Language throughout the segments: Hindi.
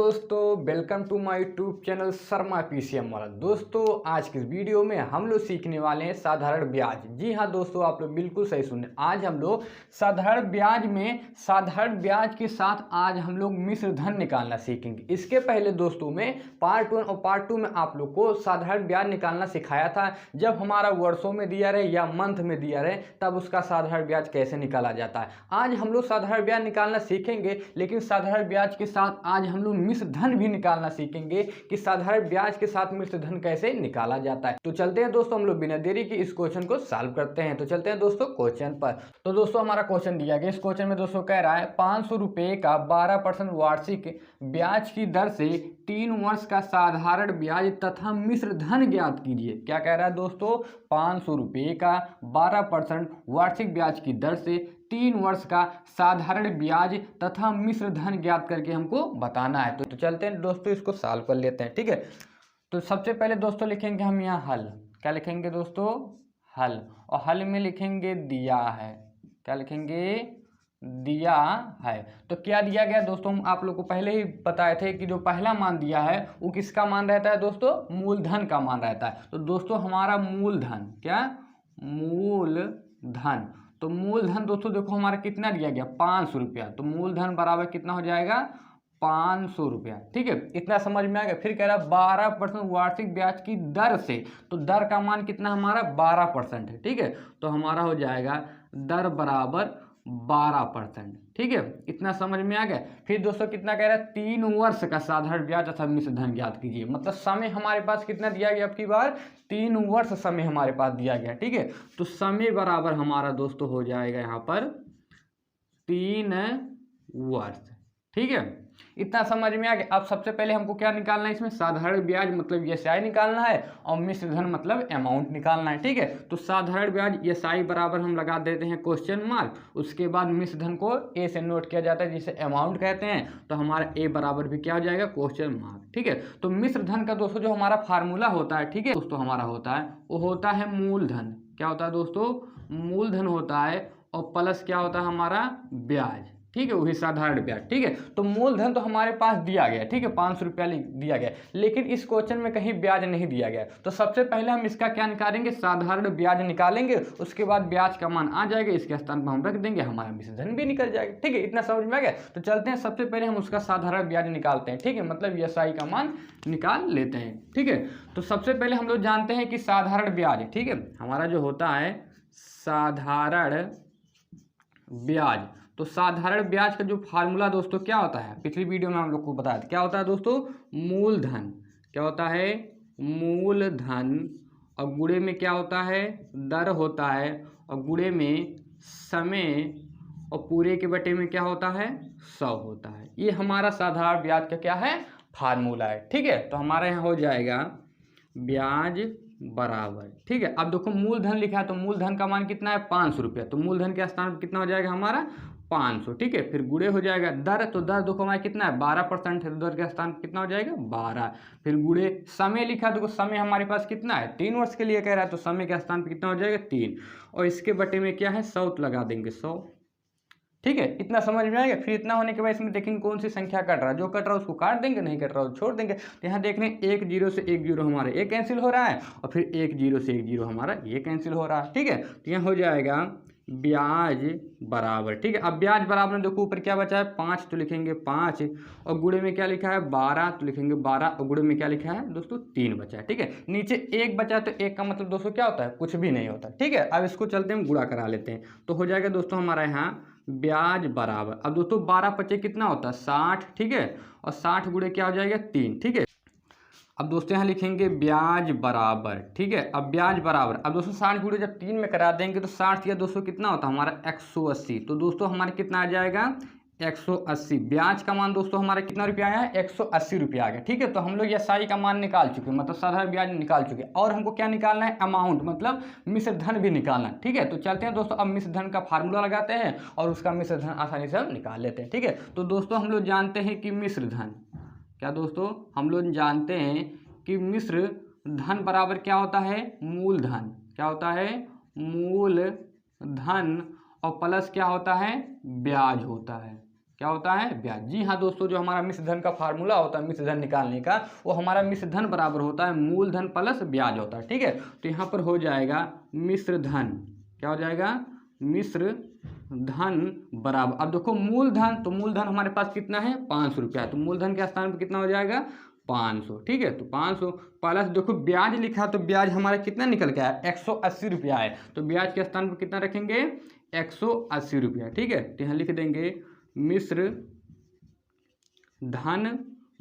दोस्तों, welcome to my YouTube channel Sharma PCM वाला। दोस्तों, आज की इस वीडियो में हम लोग सीखने वाले हैं साधारण ब्याज। जी हाँ दोस्तों, आप लोग बिल्कुल सही सुने। आज हम लोग साधारण ब्याज में साधारण ब्याज के साथ आज हम लोग मिश्र धन निकालना सीखेंगे। इसके पहले दोस्तों में पार्ट 1 और पार्ट 2 में आप लोग को साधारण ब्याज निकालना सिखाया था। जब हमारा वर्षों में दिया रहे या मंथ में दिया रहे तब उसका साधारण ब्याज कैसे निकाला जाता है। आज हम लोग साधारण ब्याज निकालना सीखेंगे, लेकिन साधारण ब्याज के साथ आज हम लोग मिश्र धन भी निकालना सीखेंगे कि साधारण ब्याज के साथ मिश्र धन कैसे निकाला जाता है। तो चलते हैं दोस्तों, हम लोग बिना देरी के इस क्वेश्चन को सॉल्व करते हैं। तो चलते हैं दोस्तों क्वेश्चन पर। तो दोस्तों हमारा क्वेश्चन दिया गया। इस क्वेश्चन में दोस्तों कह रहा है 500 रुपये का 12% वार्षिक ब्याज की दर से 3 वर्ष का साधारण ब्याज तथा मिश्र धन ज्ञात कीजिए। क्या कह रहा है दोस्तों? 500 रुपये का 12% वार्षिक ब्याज की दर से 3 वर्ष का साधारण ब्याज तथा मिश्र धन ज्ञात करके हमको बताना है। तो चलते हैं दोस्तों, इसको सॉल्व कर लेते हैं। ठीक है, तो सबसे पहले दोस्तों लिखेंगे हम यहाँ हल। क्या लिखेंगे दोस्तों? हल। और हल में लिखेंगे दिया है। क्या लिखेंगे? दिया है। तो क्या दिया गया दोस्तों? हम आप लोग को पहले ही बताए थे कि जो पहला मान दिया है वो किसका मान रहता है दोस्तों? मूलधन का मान रहता है। तो दोस्तों हमारा मूलधन, क्या मूलधन, तो मूलधन दोस्तों देखो हमारा कितना दिया गया? 500 रुपया। तो मूलधन बराबर कितना हो जाएगा? 500 रुपया। ठीक है, इतना समझ में आ गया। फिर कह रहा है 12% वार्षिक ब्याज की दर से, तो दर का मान कितना हमारा? 12% है। ठीक है, तो हमारा हो जाएगा दर बराबर 12%। ठीक है, इतना समझ में आ गया। फिर दोस्तों कितना कह रहा है? 3 वर्ष का साधारण ब्याज तथा मिश्र धन ज्ञात कीजिए। मतलब समय हमारे पास कितना दिया गया? अब की बार 3 वर्ष समय हमारे पास दिया गया। ठीक है, तो समय बराबर हमारा दोस्तों हो जाएगा यहाँ पर 3 वर्ष। ठीक है, इतना समझ में आ गया। अब सबसे पहले हमको क्या निकालना है? इसमें साधारण ब्याज मतलब एसआई निकालना है और मिश्र धन मतलब अमाउंट निकालना है। ठीक है, तो साधारण ब्याज एसआई बराबर हम लगा देते हैं क्वेश्चन मार्क। उसके बाद मिश्र धन को ए से नोट किया जाता है जिसे अमाउंट कहते हैं। तो हमारा ए बराबर भी क्या हो जाएगा? Question mark. ठीक है, तो मिश्र धन का दोस्तों जो हमारा फार्मूला होता है, ठीक है दोस्तों, हमारा होता है वो होता है मूलधन। क्या होता है दोस्तों? मूलधन होता है और प्लस क्या होता है हमारा? ब्याज। ठीक है, वही साधारण ब्याज। ठीक है, तो मूलधन तो हमारे पास दिया गया। ठीक है, 500 रुपया दिया गया, लेकिन इस क्वेश्चन में कहीं ब्याज नहीं दिया गया। तो सबसे पहले हम इसका क्या निकालेंगे? साधारण ब्याज निकालेंगे। उसके बाद ब्याज का मान आ जाएगा, इसके स्थान पर हम रख देंगे, हमारा मिश्र धन भी निकल जाएगा। ठीक है, इतना समझ में आ गया। तो चलते हैं, सबसे पहले हम उसका साधारण ब्याज निकालते हैं। ठीक है, मतलब एसआई का मान निकाल लेते हैं। ठीक है, तो सबसे पहले हम लोग जानते हैं कि साधारण ब्याज, ठीक है, हमारा जो होता है साधारण ब्याज, तो साधारण ब्याज का जो फार्मूला दोस्तों क्या होता है? पिछली वीडियो में हम लोग को बताया था। क्या होता है दोस्तों? मूलधन। क्या होता है? मूलधन। और गुणे में क्या होता है? दर होता है। और गुणे में समय। और पूरे के बटे में क्या होता है? 100 होता है। ये हमारा साधारण ब्याज का क्या है? फार्मूला है। ठीक है, तो हमारे यहाँ हो जाएगा ब्याज बराबर, ठीक है। अब देखो मूलधन लिखा है, तो मूलधन का मान कितना है? 500 रुपया। तो मूलधन के स्थान पर कितना हो जाएगा हमारा? 500। ठीक है, फिर गुणे हो जाएगा दर, तो दर देखो हमारा कितना है? 12% है, तो दर के स्थान पर कितना हो जाएगा? 12। फिर गुणे समय लिखा, देखो समय हमारे पास कितना है? 3 वर्ष के लिए कह रहा है, तो समय के स्थान पर कितना हो जाएगा? 3। और इसके बटे में क्या है? 100 लगा देंगे, 100। ठीक है, इतना समझ में आएगा। फिर इतना होने के बाद इसमें देखेंगे कौन सी संख्या कट रहा है। जो कट रहा है उसको काट देंगे, नहीं कट रहा है छोड़ देंगे। तो यहाँ देख रहे हैं 1 0 से 1 0 हमारा ये कैंसिल हो रहा है, और फिर 1 0 से 1 0 हमारा ये कैंसिल हो रहा है। ठीक है, तो यहाँ हो जाएगा ब्याज बराबर। ठीक है, अब ब्याज बराबर देखो ऊपर क्या बचा है? 5, तो लिखेंगे 5। और गुणे में क्या लिखा है? 12, तो लिखेंगे 12। और गुणे में क्या लिखा है दोस्तों? 3 बचा है। ठीक है, नीचे 1 बचा, तो 1 का मतलब दोस्तों क्या होता है? कुछ भी नहीं होता। ठीक है, अब इसको चलते हम गुणा करा लेते हैं। तो हो जाएगा दोस्तों हमारा यहाँ ब्याज बराबर, अब दोस्तों 12 पचे कितना होता है? 60। ठीक है, और 60 गुणे क्या हो जाएगा? 3। ठीक है, अब दोस्तों यहाँ लिखेंगे ब्याज बराबर। ठीक है, अब ब्याज बराबर, अब दोस्तों 60 गुणे जब 3 में करा देंगे तो 60 या दोस्तों कितना होता है हमारा? 180। तो दोस्तों हमारे कितना आ जाएगा? 180। ब्याज का मान दोस्तों हमारा कितना रुपया आया है? 180 रुपया आ गया। ठीक है, तो हम लोग एसआई का मान निकाल चुके हैं, मतलब साधारण ब्याज निकाल चुके हैं। और हमको क्या निकालना है? अमाउंट, मतलब मिश्र धन भी निकालना है। ठीक है, तो चलते हैं दोस्तों, अब मिश्र धन का फार्मूला लगाते हैं और उसका मिश्र धन आसानी से हम निकाल लेते हैं। ठीक है, तो दोस्तों हम लोग जानते हैं कि मिश्र धन, क्या दोस्तों हम लोग जानते हैं कि मिश्र धन बराबर क्या होता है? मूलधन। क्या होता है? मूलधन। और प्लस क्या होता है? ब्याज होता है। क्या होता है? ब्याज। जी हाँ दोस्तों, जो हमारा मिश्र धन का फार्मूला होता है मिश्र धन निकालने का, वो हमारा मिश्र धन बराबर होता है मूलधन प्लस ब्याज होता है। ठीक है, तो यहाँ पर हो जाएगा मिश्र धन, क्या हो जाएगा? मिश्र धन बराबर, अब देखो मूलधन, तो मूलधन हमारे पास कितना है? 500 रुपया, तो मूलधन के स्थान पर कितना हो जाएगा? 500। ठीक है, तो 500 प्लस देखो ब्याज लिखा, तो ब्याज हमारा कितना निकल के आया? 180 रुपया है, तो ब्याज के स्थान पर कितना रखेंगे? 180 रुपया। ठीक है, तो यहाँ लिख देंगे मिश्र धन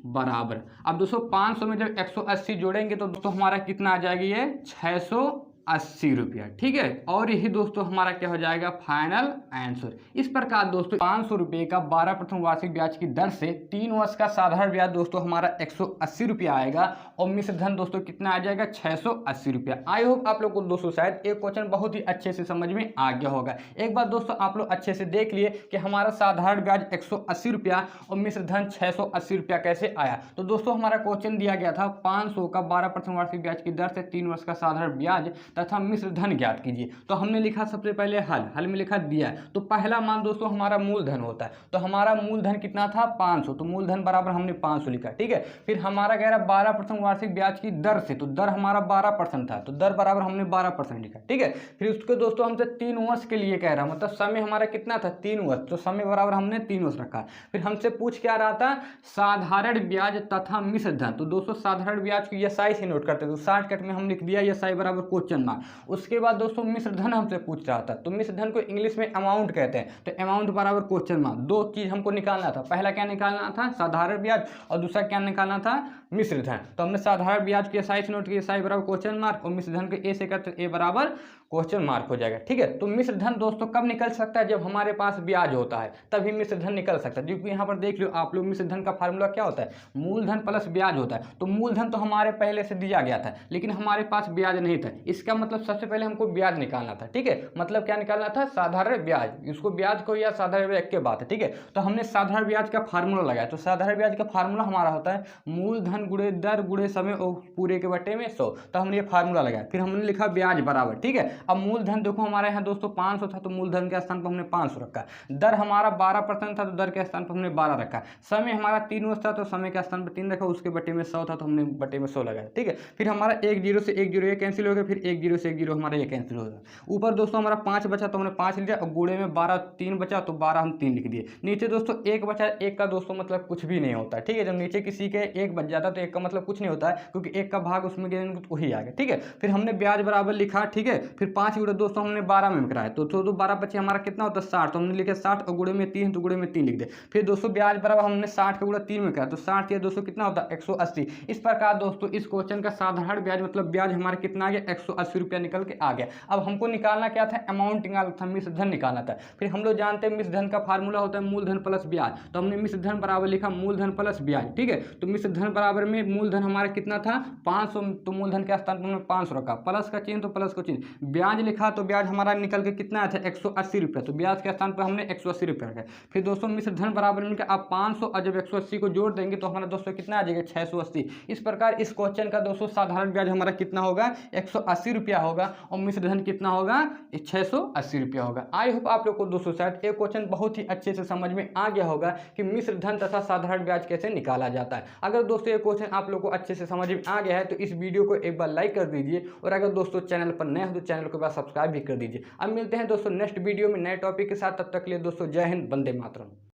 बराबर, अब दोस्तों 500 में जब 180 जोड़ेंगे तो दोस्तों हमारा कितना आ जाएगी? ये 680 रुपया। ठीक है, और यही दोस्तों हमारा क्या हो जाएगा? Final answer. इस प्रकार दोस्तों 500 रुपये का 12% वार्षिक ब्याज की दर से 3 वर्ष का साधारण ब्याज दोस्तों हमारा 180 रुपया आएगा, और मिश्र धन दोस्तों कितना आ जाएगा? 680 रुपया। आई होप आप लोग को दोस्तों शायद एक क्वेश्चन बहुत ही अच्छे से समझ में आ गया होगा। एक बार दोस्तों आप लोग अच्छे से देख लिए कि हमारा साधारण ब्याज 180 रुपया और मिश्र धन 680 रुपया कैसे आया। तो दोस्तों हमारा क्वेश्चन दिया गया था 500 का 12% वार्षिक ब्याज की दर से 3 वर्ष का साधारण ब्याज तथा मिश्र धन ज्ञात कीजिए। तो हमने लिखा सबसे पहले हल में लिखा दिया है, तो पहला मान दोस्तों हमारा मूलधन होता है, तो हमारा मूलधन कितना था? 500, तो मूलधन बराबर हमने 500 लिखा। ठीक है, फिर हमारा कह रहा 12% वार्षिक ब्याज की दर से, तो दर हमारा 12% था, तो दर बराबर हमने 12% लिखा। ठीक है, फिर उसके दोस्तों हमसे 3 वर्ष के लिए कह रहा, मतलब समय हमारा कितना था? 3 वर्ष, तो समय बराबर हमने 3 वर्ष रखा। फिर हमसे पूछ क्या रहा था? साधारण ब्याज तथा मिश्र धन, तो दोस्तों साधारण ब्याज को एसआई से नोट करते, तो शॉर्टकट में हम लिख दिया एसआई बराबर क्वेश्चन मार्क। उसके बाद दोस्तों मिश्र धन हमसे पूछ रहा था, तो मिश्र धन को इंग्लिश में अमाउंट कहते हैं, तो अमाउंट बराबर क्वेश्चन मार्क। दो चीज हमको निकालना था, पहला क्या निकालना था? साधारण ब्याज, और दूसरा क्या निकालना था? मिश्र धन। तो हमने साधारण ब्याज के एसआई से नोट किया, एसआई बराबर क्वेश्चन मार्क, और मिश्र धन को ए से करते ए बराबर क्वेश्चन मार्क हो जाएगा। ठीक है, तो मिश्र धन दोस्तों कब निकल सकता है? जब हमारे पास ब्याज होता है तभी मिश्र धन निकल सकता है। क्योंकि यहाँ पर देख लो आप लोग, मिश्र धन का फार्मूला क्या होता है? मूलधन प्लस ब्याज होता है। तो मूलधन तो हमारे पहले से दिया गया था, लेकिन हमारे पास ब्याज नहीं था। इसका मतलब सबसे पहले हमको ब्याज निकालना था। ठीक है, मतलब क्या निकालना था? साधारण ब्याज। इसको ब्याज को या साधारण ब्याज के बात है। ठीक है, तो हमने साधारण ब्याज का फार्मूला लगाया, तो साधारण ब्याज का फार्मूला हमारा होता है मूलधन गुणे दर गुणे समय और पूरे के बटे में 100। तो हमने ये फार्मूला लगाया, फिर हमने लिखा ब्याज बराबर। ठीक है, अब मूलधन देखो हमारे यहाँ दोस्तों 500 था, तो मूलधन के स्थान पर हमने 500 रखा। दर हमारा 12% था, तो दर के स्थान पर हमने 12 रखा। समय हमारा 3 वर्ष था, तो समय के स्थान पर 3 रखा। उसके बटे में 100 था, तो हमने बटे में 100 लगाया। ठीक है, फिर हमारा 1 0 से 1 0 ये कैंसिल हो गया, फिर 1 0 से 1 0 हमारा ये कैंसिल हो गया। ऊपर दोस्तों हमारा 5 बचा, तो हमने 5 लिया, और गुणे में 12 3 बचा, तो 12 हम 3 लिख दिए। नीचे दोस्तों 1 बचा, 1 का दोस्तों मतलब कुछ भी नहीं होता है। ठीक है, जब नीचे किसी के 1 बच जाता है तो 1 का मतलब कुछ नहीं होता है, क्योंकि 1 का भाग उसमें गिनेंगे तो वही आ गया। ठीक है, फिर हमने ब्याज बराबर लिखा। ठीक है, फिर 5 गुणे दोस्तों हमने 12 में कराया, तो 12 बचे हमारा कितना होता है? 60, तो हमने लिखा 60, और गुणे में 3, तो गुणे में 3 लिख दे। फिर दोस्तों ब्याज बराबर हमने 60 का गुणा 3 में कराया, तो 60 या दोस्तों कितना होता है? 180। इस प्रकार दोस्तों इस क्वेश्चन का साधारण ब्याज मतलब ब्याज हमारा कितना आ गया? 180 रुपया निकल के आ गया। अब हमको निकालना क्या था? अमाउंट निकालना था, मिश्र धन निकालना था। फिर हम लोग जानते हैं मिश्र धन का फार्मूला होता है मूलधन प्लस ब्याज, तो हमने मिश्र धन बराबर लिखा मूलधन प्लस ब्याज। ठीक है, तो मिश्र धन बराबर में मूलधन हमारा कितना था? 500, तो मूलधन के स्थान पर हमने 500 रखा, प्लस का चिन्ह तो प्लस का चिन्ह, ब्याज लिखा, तो ब्याज हमारा निकल के कितना आया था? 180 रुपया, तो ब्याज के स्थान पर हमने 180 रुपया रखा। फिर दोस्तों मिश्र धन बराबर में आप 500 और जब 180 को जोड़ देंगे तो हमारा दोस्तों कितना आ जाएगा? 680। इस प्रकार इस क्वेश्चन का दोस्तों साधारण ब्याज हमारा कितना होगा? 180 रुपया होगा, और मिश्र धन कितना होगा? 680 रुपया होगा। आई होप आप लोग को दोस्तों शायद ये क्वेश्चन बहुत ही अच्छे से समझ में आ गया होगा कि मिश्र धन तथा साधारण ब्याज कैसे निकाला जाता है। अगर दोस्तों ये क्वेश्चन आप लोग को अच्छे से समझ में आ गया है तो इस वीडियो को एक बार लाइक कर दीजिए, और अगर दोस्तों चैनल पर नए हो तो चैनल को सब्सक्राइब भी कर दीजिए। अब मिलते हैं दोस्तों नेक्स्ट वीडियो में नए टॉपिक के साथ, तब तक के लिए दोस्तों जय हिंद, वंदे मातरम।